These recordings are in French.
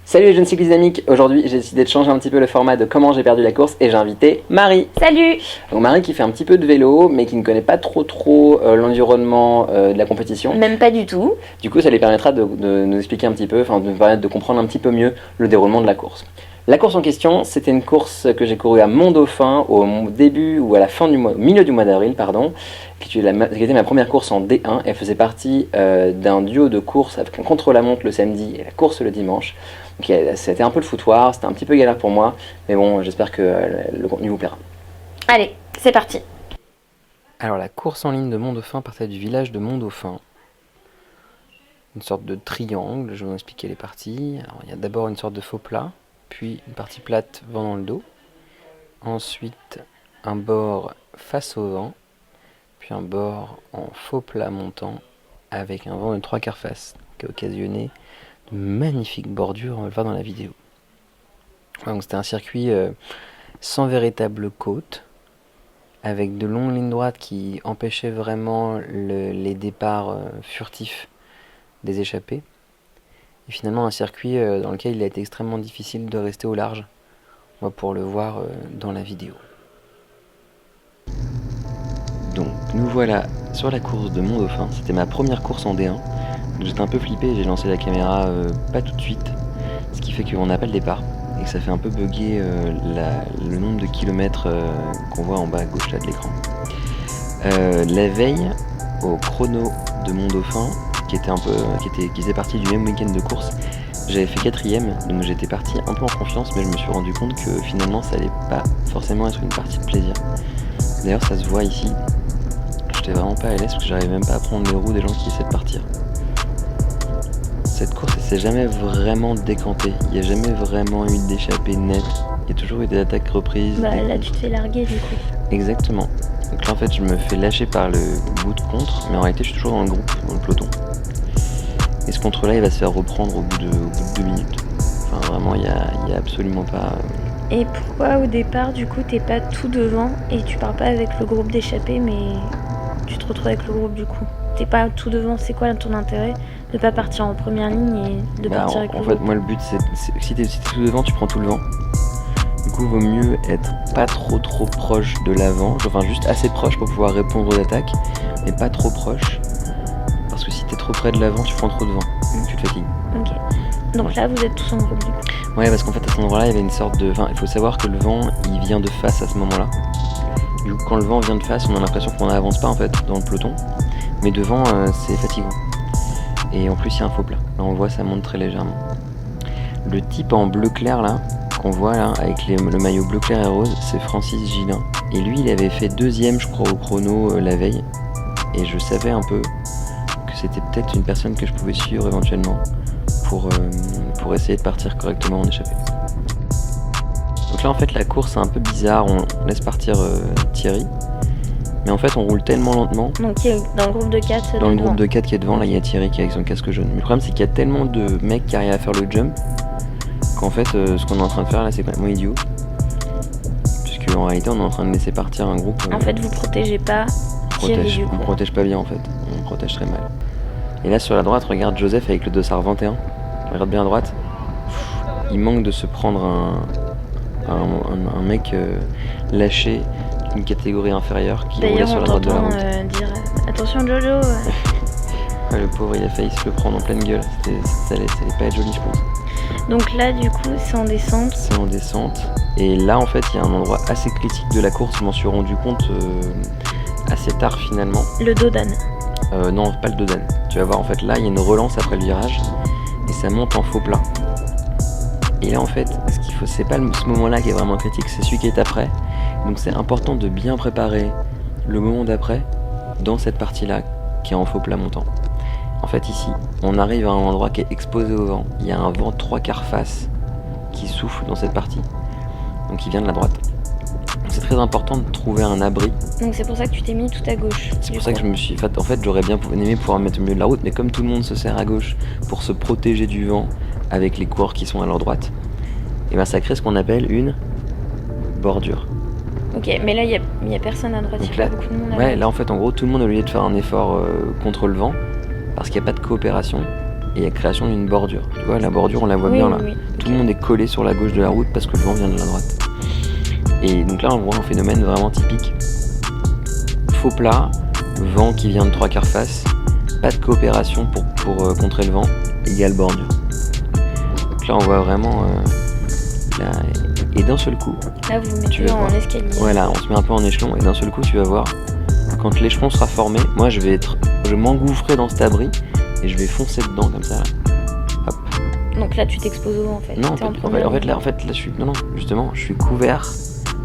Salut les jeunes cyclistes dynamiques, aujourd'hui j'ai décidé de changer un petit peu le format de comment j'ai perdu la course et j'ai invité Marie. Salut! Donc Marie qui fait un petit peu de vélo mais qui ne connaît pas trop l'environnement de la compétition. Même pas du tout. Du coup ça lui permettra de nous expliquer un petit peu, enfin de nous permettre de comprendre un petit peu mieux le déroulement de la course. La course en question, c'était une course que j'ai courue à Mont-Dauphin au début ou à la fin du mois, milieu du mois d'avril, pardon, qui était ma première course en D1. Elle faisait partie d'un duo de courses avec un contre-la-montre le samedi et la course le dimanche. Donc c'était un peu le foutoir, c'était un petit peu galère pour moi, mais bon, j'espère que le contenu vous plaira. Allez, c'est parti. Alors la course en ligne de Mont-Dauphin partait du village de Mont-Dauphin. Une sorte de triangle, je vais vous expliquer les parties. Alors, il y a d'abord une sorte de faux plat, puis une partie plate vent dans le dos. Ensuite un bord face au vent, puis un bord en faux plat montant avec un vent de 3/4 face qui a occasionné de magnifiques bordures, on va le voir dans la vidéo. Donc c'était un circuit sans véritable côte, avec de longues lignes droites qui empêchaient vraiment les départs furtifs des échappées. Et finalement un circuit dans lequel il a été extrêmement difficile de rester au large. On va pouvoir le voir dans la vidéo. Donc nous voilà sur la course de Mont-Dauphin. C'était ma première course en D1. Donc j'étais un peu flippé, j'ai lancé la caméra pas tout de suite. Ce qui fait qu'on n'a pas le départ et que ça fait un peu bugger le nombre de kilomètres qu'on voit en bas à gauche là de l'écran. La veille, au chrono de Mont-Dauphin, qui faisait partie du même week-end de course, j'avais fait 4ème, donc j'étais parti un peu en confiance, mais je me suis rendu compte que finalement ça allait pas forcément être une partie de plaisir. D'ailleurs ça se voit ici, j'étais vraiment pas à l'aise parce que j'arrivais même pas à prendre les roues des gens qui essaient de partir. Cette course elle s'est jamais vraiment décantée, il n'y a jamais vraiment eu d'échappée nette, il y a toujours eu des attaques reprises. Bah là tu te fais larguer du coup. Exactement. Donc là en fait je me fais lâcher par le bout de contre, mais en réalité je suis toujours dans le groupe, dans le peloton. Et ce contre là il va se faire reprendre au bout de 2 minutes. Enfin vraiment il y a absolument pas... Et pourquoi au départ du coup t'es pas tout devant et tu pars pas avec le groupe d'échappés mais tu te retrouves avec le groupe du coup? T'es pas tout devant, c'est quoi ton intérêt de pas partir en première ligne et de partir avec le groupe? En fait moi le but c'est si t'es tout devant tu prends tout le vent. Du coup, vaut mieux être pas trop proche de l'avant, enfin juste assez proche pour pouvoir répondre aux attaques, mais pas trop proche, parce que si t'es trop près de l'avant, tu prends trop de vent, tu te fatigues. Ok. Donc là, vous êtes tous en groupe du coup? Ouais, parce qu'en fait, à cet endroit-là, il y avait une sorte de... Enfin, il faut savoir que le vent, il vient de face à ce moment-là. Du coup, quand le vent vient de face, on a l'impression qu'on n'avance pas, en fait, dans le peloton. Mais devant, c'est fatigant. Et en plus, il y a un faux plat. Là, on voit, ça monte très légèrement. Le type en bleu clair, là, qu'on voit là avec le maillot bleu clair et rose, c'est Francis Gillin. Et lui il avait fait 2ème je crois au chrono la veille. Et je savais un peu que c'était peut-être une personne que je pouvais suivre éventuellement pour essayer de partir correctement en échappée. Donc là en fait la course est un peu bizarre, on laisse partir Thierry. Mais en fait on roule tellement lentement. Donc dans le groupe de 4 Dans le groupe de 4 qui est devant, là il y a Thierry qui est avec son casque jaune. Mais le problème c'est qu'il y a tellement de mecs qui arrivent à faire le jump qu'en fait ce qu'on est en train de faire là c'est complètement idiot, puisque en réalité on est en train de laisser partir un groupe. En fait vous protégez pas Thierry du coup. On protège pas bien en fait, on protège très mal. Et là sur la droite regarde Joseph avec le dossard 21, regarde bien à droite, il manque de se prendre un mec lâché d'une catégorie inférieure qui roulait sur la droite de la route. D'ailleurs on t'entend dire attention Jojo. Ouais, le pauvre il a failli se le prendre en pleine gueule, ça allait pas être joli je pense. Donc là du coup c'est en descente. C'est en descente. Et là en fait il y a un endroit assez critique de la course, je m'en suis rendu compte assez tard finalement. Le Dodane. Non pas le Dodane. Tu vas voir en fait là il y a une relance après le virage et ça monte en faux plat. Et là en fait ce qu'il faut, c'est pas ce moment là qui est vraiment critique, c'est celui qui est après. Donc c'est important de bien préparer le moment d'après dans cette partie là qui est en faux plat montant. En fait ici, on arrive à un endroit qui est exposé au vent. Il y a un vent 3/4 face qui souffle dans cette partie. Donc il vient de la droite. C'est très important de trouver un abri. Donc c'est pour ça que tu t'es mis tout à gauche. C'est pour ça que je me suis... En fait j'aurais bien aimé pouvoir me mettre au milieu de la route, mais comme tout le monde se sert à gauche pour se protéger du vent avec les coureurs qui sont à leur droite, et ben ça crée ce qu'on appelle une bordure. Ok, mais là il y a personne à droite, il y a beaucoup de monde à là en fait en gros tout le monde a oublié de faire un effort contre le vent, parce qu'il n'y a pas de coopération. et la création d'une bordure. Tu vois, la bordure, on la voit bien là. Oui. Tout le monde est collé sur la gauche de la route parce que le vent vient de la droite. Et donc là, on voit un phénomène vraiment typique. Faux plat, vent qui vient de 3/4 face, pas de coopération pour contrer le vent, égale bordure. Donc là, on voit vraiment... et d'un seul coup... Là, vous vous mettez en escalier. Voilà, on se met un peu en échelon, et d'un seul coup, tu vas voir, quand l'échelon sera formé, moi, je vais m'engouffrer dans cet abri, et je vais foncer dedans, comme ça, là. Hop. Donc là, tu t'exposes au vent, en fait. Non, là, je suis... Non, justement, je suis couvert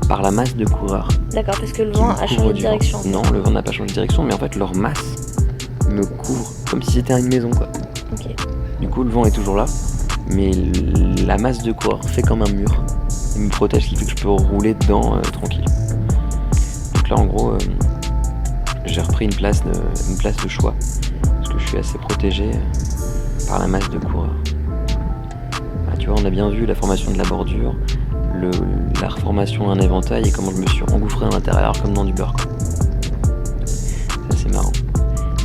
par la masse de coureurs. D'accord, parce que le vent a changé de direction. Non, le vent n'a pas changé de direction, mais en fait, leur masse me couvre, comme si c'était une maison, quoi. Ok. Du coup, le vent est toujours là, mais la masse de coureurs fait comme un mur. Il me protège, ce qui fait que je peux rouler dedans tranquille. Donc là, en gros, j'ai repris une place de choix, parce que je suis assez protégé par la masse de coureurs. Voilà, tu vois, on a bien vu la formation de la bordure, la reformation d'un éventail et comment je me suis engouffré à l'intérieur comme dans du beurre, quoi. C'est assez marrant.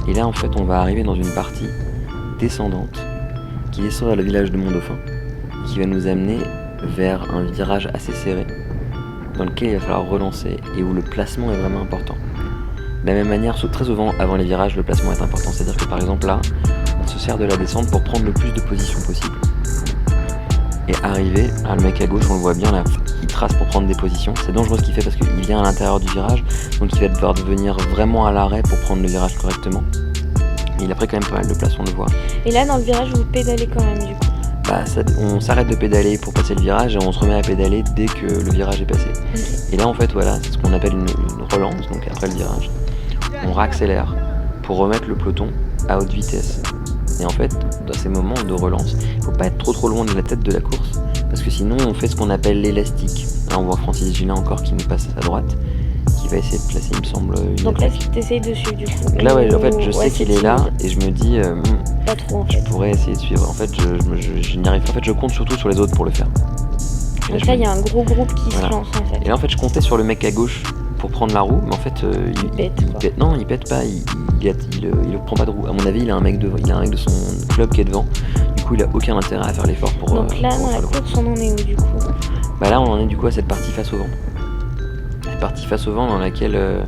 Et là, en fait, on va arriver dans une partie descendante qui descend à le village de Mont-Dauphin, qui va nous amener vers un virage assez serré dans lequel il va falloir relancer et où le placement est vraiment important. De la même manière, très souvent avant les virages, le placement est important. C'est-à-dire que par exemple là, on se sert de la descente pour prendre le plus de positions possible. Et arriver, le mec à gauche, on le voit bien là, il trace pour prendre des positions. C'est dangereux ce qu'il fait parce qu'il vient à l'intérieur du virage, donc il va devoir devenir vraiment à l'arrêt pour prendre le virage correctement. Et il a pris quand même pas mal de place, on le voit. Et là, dans le virage, vous pédalez quand même, du coup. On s'arrête de pédaler pour passer le virage et on se remet à pédaler dès que le virage est passé. Okay. Et là, en fait, voilà, c'est ce qu'on appelle une relance, donc après le virage. On réaccélère pour remettre le peloton à haute vitesse. Et en fait, dans ces moments de relance, il ne faut pas être trop loin de la tête de la course, parce que sinon, on fait ce qu'on appelle l'élastique. Là, on voit Francis Gillin encore qui nous passe à droite, qui va essayer de placer, il me semble, une donc attaque. là, tu t'essayes dessus, du coup. Donc là, ouais, en fait, je sais qu'il est là, et je me dis... pas trop, en fait. Je pourrais essayer de suivre. En fait, je n'y arrive pas. En fait, je compte surtout sur les autres pour le faire. Donc là, il y a un gros groupe qui se lance, en fait. Et là, en fait, je comptais sur le mec à gauche pour prendre la roue, mais en fait, il pète. Non, il pète pas. Il prend pas de roue. À mon avis, il a un mec de son club qui est devant. Du coup, il a aucun intérêt à faire l'effort pour. Donc là, dans la course, on en est où, du coup? Bah là, on en est du coup à cette partie face au vent. Cette partie face au vent dans laquelle le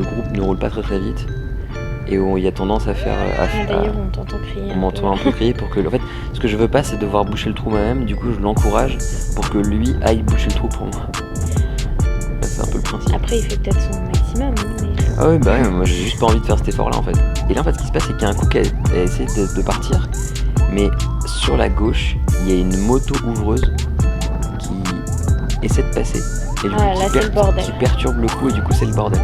groupe ne roule pas très vite. Et où il y a tendance à faire... D'ailleurs, on t'entend crier. On m'entend un peu crier pour que... En fait, ce que je veux pas, c'est devoir boucher le trou moi-même. Du coup, je l'encourage pour que lui aille boucher le trou pour moi. C'est un peu le principe. Après, il fait peut-être son maximum. Mais... Ah oui, bah ouais, moi j'ai juste pas envie de faire cet effort-là, en fait. Et là, en fait, ce qui se passe, c'est qu'il y a un coup qui a essayé de partir. Mais sur la gauche, il y a une moto ouvreuse qui essaie de passer. Et du coup, qui perturbe le coup, et du coup, c'est le bordel.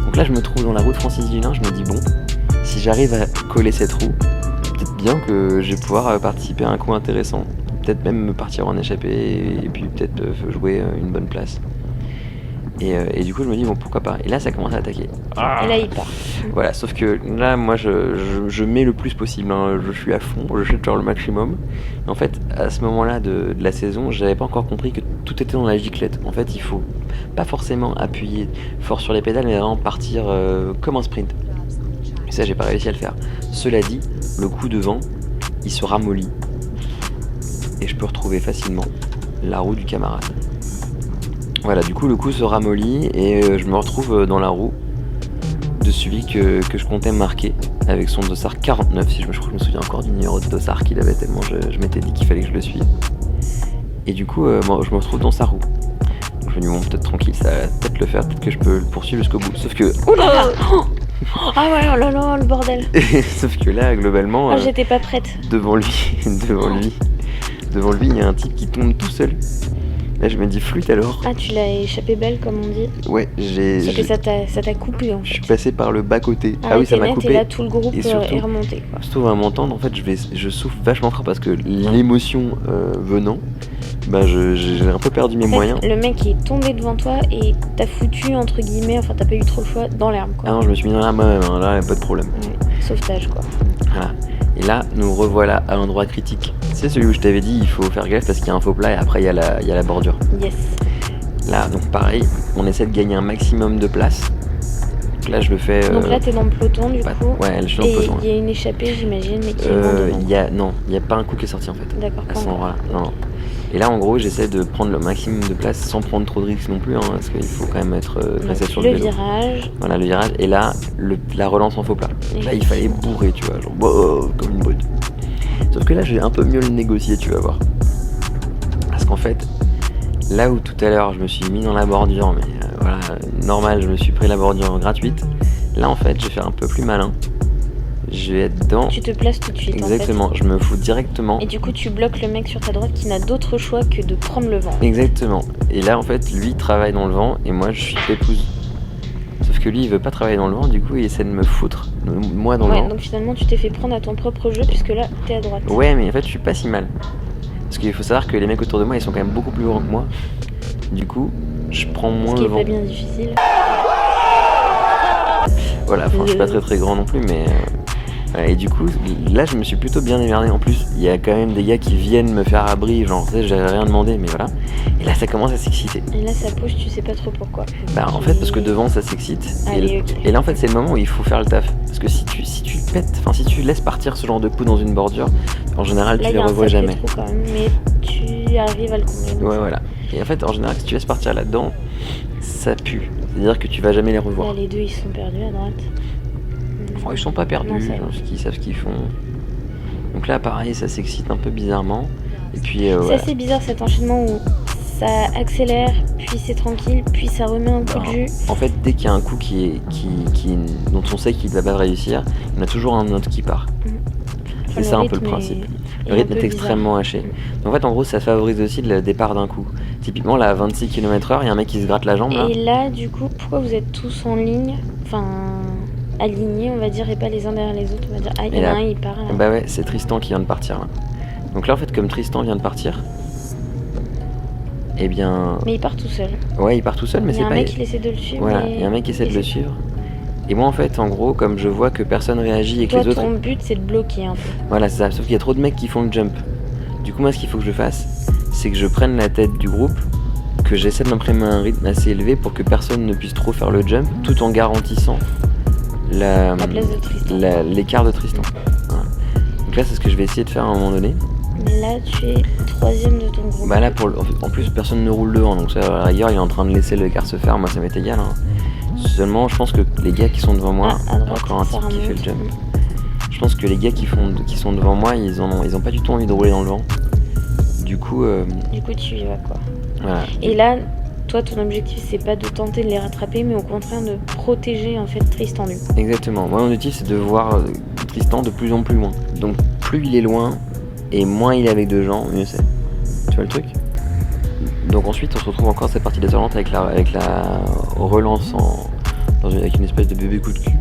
Donc là, je me trouve dans la route Francis Gillin, je me dis bon, si j'arrive à coller cette roue, peut-être bien que je vais pouvoir participer à un coup intéressant. Peut-être même me partir en échappée et puis peut-être jouer une bonne place. Et du coup, je me dis bon, pourquoi pas. Et là, ça commence à attaquer. Et là, il part. Voilà, sauf que là, moi, je mets le plus possible. Hein. Je suis à fond, je fais genre le maximum. En fait, à ce moment-là de la saison, j'avais pas encore compris que tout était dans la giclette. En fait, il faut pas forcément appuyer fort sur les pédales, mais vraiment partir comme un sprint. Et ça, j'ai pas réussi à le faire. Cela dit, le coup de vent, il se ramollit. Et je peux retrouver facilement la roue du camarade. Voilà, du coup, le coup se ramollit et je me retrouve dans la roue de celui que je comptais marquer avec son dossard 49. Si je me souviens encore du numéro de dossard qu'il avait, tellement je m'étais dit qu'il fallait que je le suive. Et du coup, je me retrouve dans sa roue. Donc je me dis, bon, peut-être tranquille, ça va peut-être le faire, peut-être que je peux le poursuivre jusqu'au bout. Sauf que... Oula ah ouais, oh là là, le bordel. Sauf que là, globalement... j'étais pas prête. Devant lui, il y a un type qui tombe tout seul. Là, je me dis flûte alors. Ah, tu l'as échappé belle, comme on dit. Ouais, C'est que ça t'a coupé, en fait. Je suis passé par le bas-côté. Ah oui, ça m'a coupé. Et là, tout le groupe est remonté, quoi. Surtout à m'entendre, en fait, je souffle vachement fort parce que l'émotion venant, bah, j'ai un peu perdu mes moyens. Le mec est tombé devant toi et t'as foutu, entre guillemets, enfin, t'as pas eu trop le choix, dans l'herbe, quoi. Ah non, je me suis mis dans l'herbe moi-même, hein, là, pas de problème. Ouais, sauvetage, quoi. Voilà. Et là, nous revoilà à l'endroit critique. C'est celui où je t'avais dit il faut faire gaffe parce qu'il y a un faux plat et après il y a la bordure. Yes. Là, donc pareil, on essaie de gagner un maximum de place Donc là je le fais... Donc là t'es dans le peloton du coup. Ouais, je suis dans le Et peloton. il y a une échappée j'imagine, mais qui est loin devant. Non, il n'y a pas un coup qui est sorti en fait. D'accord. À cet endroit-là. Non. Et là en gros j'essaie de prendre le maximum de place sans prendre trop de risques non plus, hein, parce qu'il faut quand même être resté sur le vélo. Virage. Voilà le virage. Et là la relance en faux plat. Là il fallait bourrer, tu vois, genre comme une brute. Sauf que là j'ai un peu mieux le négocier, tu vas voir. Parce qu'en fait, là où tout à l'heure je me suis mis dans la bordure, mais voilà, normal, je me suis pris la bordure gratuite. Là en fait je vais faire un peu plus malin. Je vais être dans... Tu te places tout de suite. Exactement, en fait. Je me fous directement. Et du coup tu bloques le mec sur ta droite qui n'a d'autre choix que de prendre le vent. Exactement. Et là en fait lui travaille dans le vent et moi je suis pépouze. Sauf que lui il veut pas travailler dans le vent, du coup il essaie de me foutre moi dans le vent. Donc finalement tu t'es fait prendre à ton propre jeu puisque là t'es à droite. Ouais mais en fait je suis pas si mal. Parce qu'il faut savoir que les mecs autour de moi ils sont quand même beaucoup plus grands que moi. Du coup je prends moins le vent. Ce qui est pas bien difficile. Voilà, enfin je suis pas très grand non plus mais... Et du coup, là je me suis plutôt bien émerdé. En plus, il y a quand même des gars qui viennent me faire abri, genre, tu sais, j'avais rien demandé, mais voilà. Et là ça commence à s'exciter. Et là ça pousse, tu sais pas trop pourquoi. Bah en fait parce que devant ça s'excite. Okay. Et là en fait c'est le moment où il faut faire le taf. Parce que si tu pètes, enfin si tu laisses partir ce genre de coup dans une bordure, en général là, tu les revois jamais. Trou quand même, mais tu arrives à le combler. Ouais voilà. Et en fait en général si tu laisses partir là-dedans, ça pue. C'est-à-dire que tu vas jamais les revoir. Là les deux ils sont perdus à droite. Oh, ils sont pas perdus, ils savent ce qu'ils font. Donc là pareil ça s'excite un peu bizarrement. Et puis c'est assez bizarre cet enchaînement où ça accélère, puis c'est tranquille, puis ça remet un coup de jus. En fait dès qu'il y a un coup dont on sait qu'il va pas réussir, il y en a toujours un autre qui part. C'est ça un peu le principe. Le rythme est extrêmement haché. Donc en fait en gros ça favorise aussi le départ d'un coup. Typiquement là à 26 km/h, il y a un mec qui se gratte la jambe là. Et là du coup pourquoi vous êtes tous en ligne, enfin alignés on va dire et pas les uns derrière les autres, on va dire il y en a un il part là. Bah ouais c'est Tristan qui vient de partir là. Donc là en fait comme Tristan vient de partir, eh bien... Mais il part tout seul. Ouais il part tout seul mais c'est pas... Il y a un mec qui essaie de le suivre. Voilà, il y a un mec qui essaie de le suivre. Et moi en fait en gros comme je vois que personne réagit et que les autres... ton but c'est de bloquer un peu. Voilà c'est ça, sauf qu'il y a trop de mecs qui font le jump. Du coup moi ce qu'il faut que je fasse, c'est que je prenne la tête du groupe, que j'essaie d'imprimer un rythme assez élevé pour que personne ne puisse trop faire le jump, tout en garantissant la place de Tristan. L'écart de Tristan. Voilà. Donc là c'est ce que je vais essayer de faire à un moment donné. Mais là tu es troisième de ton groupe. Bah là en plus personne ne roule devant, donc ça, à la rigueur il est en train de laisser l'écart se faire, moi ça m'est égal. Hein. Seulement je pense que les gars qui sont devant moi, à droite, encore un type qui fait le jump. Je pense que les gars qui sont devant moi, ils ont pas du tout envie de rouler dans le vent. Du coup tu y vas quoi. Voilà. Et là, toi ton objectif c'est pas de tenter de les rattraper, mais au contraire de protéger en fait Tristan du coup. Exactement. Moi mon objectif c'est de voir Tristan de plus en plus loin. Donc plus il est loin et moins il est avec deux gens, mieux c'est. Tu vois le truc ? Donc ensuite on se retrouve encore cette partie désolante avec la relance avec une espèce de bébé coup de cul.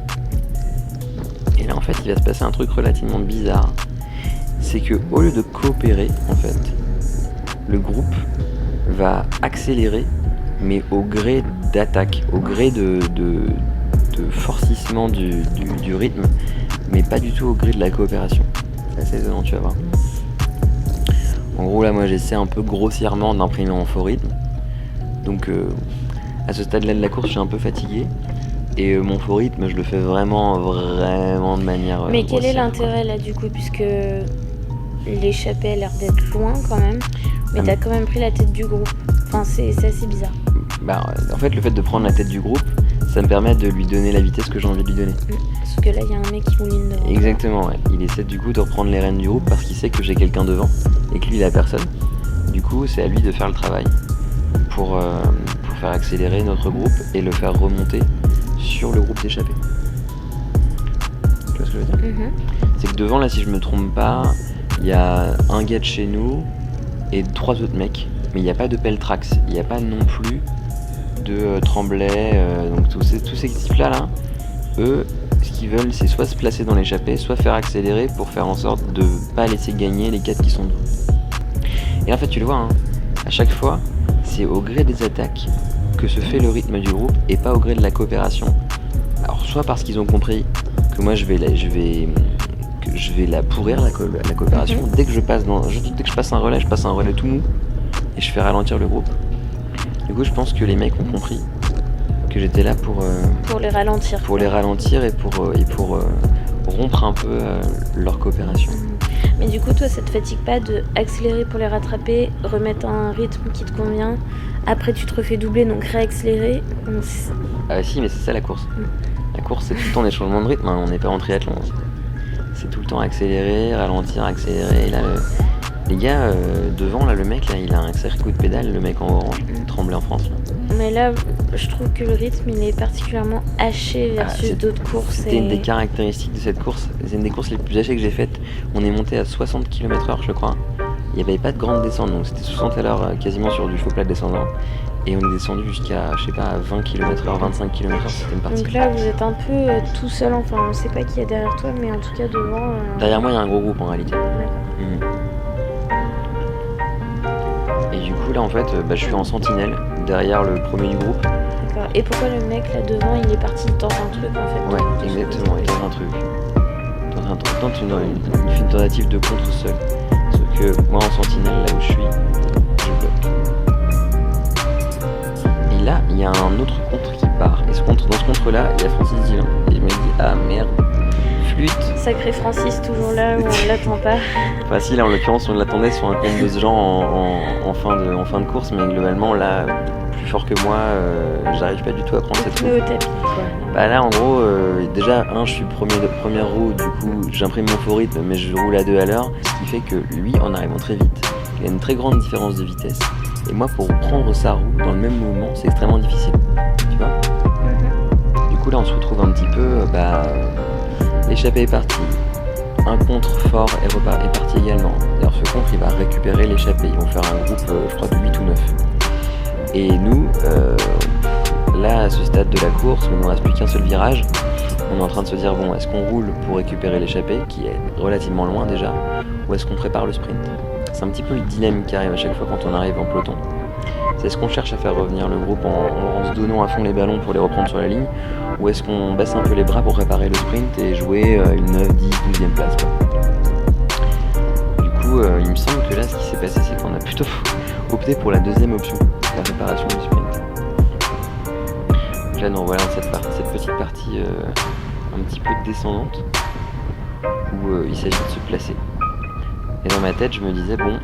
Et là en fait il va se passer un truc relativement bizarre. C'est que au lieu de coopérer en fait, le groupe va accélérer mais au gré d'attaque, au gré de forcissement du rythme, mais pas du tout au gré de la coopération. C'est assez étonnant, tu vas voir. En gros là moi j'essaie un peu grossièrement d'imprimer mon faux rythme. Donc à ce stade là de la course je suis un peu fatigué. Et mon faux rythme je le fais vraiment de manière mais quel est l'intérêt là du coup, puisque l'échappée a l'air d'être loin quand même, mais t'as quand même pris la tête du groupe. Enfin c'est assez bizarre. Bah en fait le fait de prendre la tête du groupe, ça me permet de lui donner la vitesse que j'ai envie de lui donner. Sauf que là il y a un mec qui mouline devant. Exactement ouais. Il essaie du coup de reprendre les rênes du groupe parce qu'il sait que j'ai quelqu'un devant et que lui il a personne. Du coup c'est à lui de faire le travail pour faire accélérer notre groupe et le faire remonter sur le groupe d'échappés. Tu vois ce que je veux dire ? C'est que devant là si je me trompe pas, il y a un gars de chez nous et 3 autres mecs, mais il n'y a pas de Peltrax, il n'y a pas non plus de Tremblay, donc tous ces types là, eux, ce qu'ils veulent c'est soit se placer dans l'échappée, soit faire accélérer pour faire en sorte de pas laisser gagner les 4 qui sont devant. Et là, en fait tu le vois, hein, à chaque fois, c'est au gré des attaques que se fait le rythme du groupe et pas au gré de la coopération. Alors soit parce qu'ils ont compris que moi je vais la pourrir la coopération. Dès que je passe un relais, je passe un relais tout mou et je fais ralentir le groupe. Du coup je pense que les mecs ont compris que j'étais là pour les ralentir. les ralentir et pour rompre un peu leur coopération. Mais du coup, toi, ça te fatigue pas de accélérer pour les rattraper, remettre un rythme qui te convient, après tu te refais doubler, donc réaccélérer. Ah si, mais c'est ça la course. La course, c'est tout le temps des changements de rythme, hein. On n'est pas en triathlon. C'est tout le temps accélérer, ralentir, accélérer. Et là, les gars, devant, là, le mec, là, il a un sacré coup de pédale, le mec en orange, Tremblay en France. Là. Mais là, je trouve que le rythme, il est particulièrement haché versus d'autres courses. C'était une des caractéristiques de cette course. C'est une des courses les plus hachées que j'ai faites. On est monté à 60 km/h, je crois. Il n'y avait pas de grande descente, donc c'était 60 à l'heure quasiment sur du faux plat descendant. Et on est descendu jusqu'à, je sais pas, 20 km/h, 25 km/h, c'était une partie. Donc là, vous êtes un peu tout seul, enfin, on sait pas qui est derrière toi, mais en tout cas devant... Derrière moi, il y a un gros groupe en réalité. Et du coup, là, en fait, je suis en sentinelle, derrière le premier du groupe. D'accord. Et pourquoi le mec, là, devant, il est parti tenter un truc, en fait? Ouais, exactement, il tente un truc. Il tente une tentative de contre seul. Sauf que moi, en sentinelle, là où je suis, je bloque. Et là, il y a un autre contre qui part. Et dans ce contre-là, il y a Francis Dillon. Et je me dis, ah merde, flûte. Sacré Francis, toujours là où on l'attend pas. Enfin si, là en l'occurrence on l'attendait sur un compte de ce genre en fin de course, mais globalement là, plus fort que moi, j'arrive pas du tout à prendre cette roue. Au tapis, quoi. Bah là en gros, déjà je suis première roue, du coup j'imprime mon faux rythme, mais je roule à 2 à l'heure, ce qui fait que lui, en arrivant très vite, il a une très grande différence de vitesse. Et moi pour prendre sa roue dans le même mouvement, c'est extrêmement difficile, tu vois. Du coup là on se retrouve un petit peu, l'échappée est partie. Un contre fort est parti également. D'ailleurs, ce contre, il va récupérer l'échappée. Ils vont faire un groupe, je crois, de 8 ou 9. Et nous, là, à ce stade de la course, où il ne reste plus qu'un seul virage, on est en train de se dire, bon, est-ce qu'on roule pour récupérer l'échappée, qui est relativement loin déjà, ou est-ce qu'on prépare le sprint? C'est un petit peu le dilemme qui arrive à chaque fois quand on arrive en peloton. C'est est-ce qu'on cherche à faire revenir le groupe en se donnant à fond les ballons pour les reprendre sur la ligne, ou est-ce qu'on baisse un peu les bras pour préparer le sprint et jouer une 9, 10, 12e place, quoi. Du coup, il me semble que là, ce qui s'est passé, c'est qu'on a plutôt opté pour la deuxième option, la préparation du sprint. Donc là, nous revoilà cette petite partie un petit peu descendante, où il s'agit de se placer. Et dans ma tête, je me disais, bon,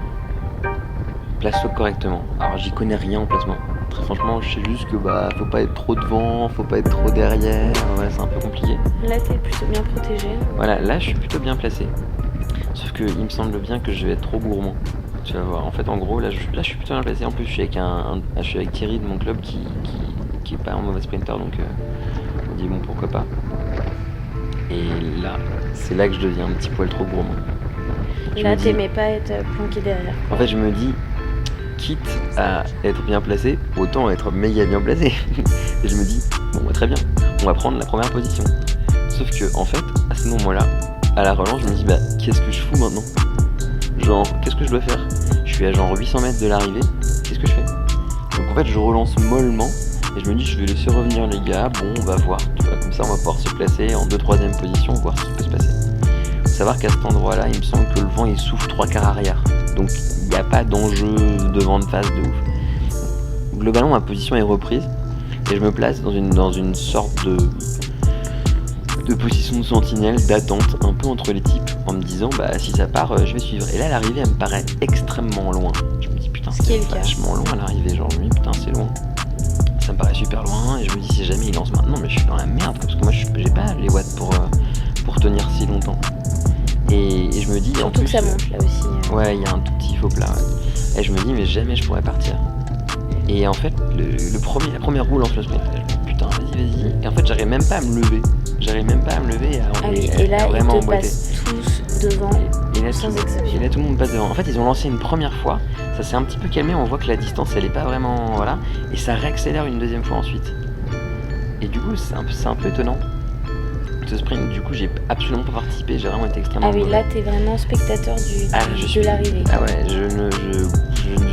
place-toi correctement. Alors j'y connais rien en placement. Très franchement, je sais juste que faut pas être trop devant, faut pas être trop derrière. Voilà, c'est un peu compliqué. Là, t'es plutôt bien protégé. Voilà, là je suis plutôt bien placé. Sauf que il me semble bien que je vais être trop gourmand. Tu vas voir. En fait, en gros, là je suis plutôt bien placé. En plus, je suis avec Thierry de mon club qui est pas un mauvais sprinter, donc on dit bon, pourquoi pas. Et là, c'est là que je deviens un petit poil trop gourmand. Là, t'aimais pas être planqué derrière. En fait, je me dis, quitte à être bien placé, autant être méga bien placé. Et je me dis, bon, très bien, on va prendre la première position. Sauf que, en fait, à ce moment-là, à la relance, je me dis, qu'est-ce que je fous maintenant? Genre, qu'est-ce que je dois faire? Je suis à genre 800 mètres de l'arrivée, qu'est-ce que je fais? Donc en fait, je relance mollement, et je me dis, je vais laisser revenir les gars, bon, on va voir, tu vois, comme ça, on va pouvoir se placer en 2-3e position, voir ce qui peut se passer. Faut savoir qu'à cet endroit-là, il me semble que le vent, il souffle 3/4 arrière. Donc, il n'y a pas d'enjeu de vent de face de ouf. Globalement, ma position est reprise et je me place dans une sorte de position de sentinelle, d'attente, un peu entre les types, en me disant, si ça part, je vais suivre. Et là, l'arrivée, elle me paraît extrêmement loin. Je me dis, putain, c'est vachement loin l'arrivée. Genre, je me dis, putain, c'est loin. Ça me paraît super loin et je me dis, si jamais il lance maintenant, mais je suis dans la merde, parce que moi, j'ai pas les watts pour tenir si longtemps. Et je me dis, surtout en plus, que ça monte là aussi. Ouais, il y a un tout petit faux plat. Ouais. Et je me dis, mais jamais je pourrais partir. Et en fait, la première roue lance le sprint. Et je me dis, putain, vas-y. Et en fait, j'arrive même pas à me lever. Et là, vraiment ils te passent tous devant, sans exception. Et là, tout le monde passe devant. En fait, ils ont lancé une première fois. Ça s'est un petit peu calmé. On voit que la distance, elle est pas vraiment... Voilà. Et ça réaccélère une deuxième fois ensuite. Et du coup, c'est un peu étonnant. Ce sprint, du coup, j'ai absolument pas participé, j'ai vraiment été extrêmement mauvais. Là, t'es vraiment spectateur de l'arrivée. Ah ouais,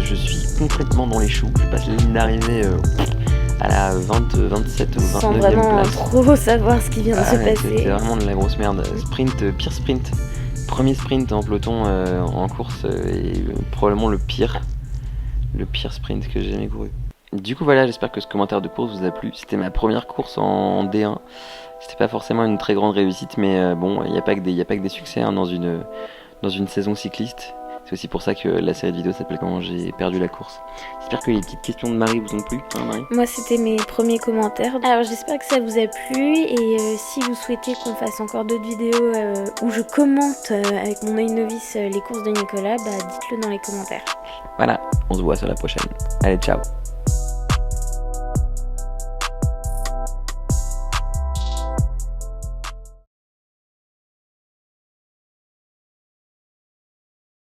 je suis complètement dans les choux. Je passe la ligne d'arrivée à la 27 ou 29e sans vraiment place. Trop savoir ce qui vient de se passer. C'était vraiment de la grosse merde. Pire sprint. Premier sprint en peloton en course et probablement le pire sprint que j'ai jamais couru. Du coup voilà, j'espère que ce commentaire de course vous a plu. C'était ma première course en D1. C'était pas forcément une très grande réussite, mais bon, il n'y a pas que des succès hein, dans une saison cycliste. C'est aussi pour ça que la série de vidéos s'appelle Comment j'ai perdu la course. J'espère que les petites questions de Marie vous ont plu, hein, Marie. Moi, c'était mes premiers commentaires. Alors, j'espère que ça vous a plu. Et si vous souhaitez qu'on fasse encore d'autres vidéos où je commente avec mon œil novice les courses de Nicolas, bah dites-le dans les commentaires. Voilà, on se voit sur la prochaine. Allez, ciao.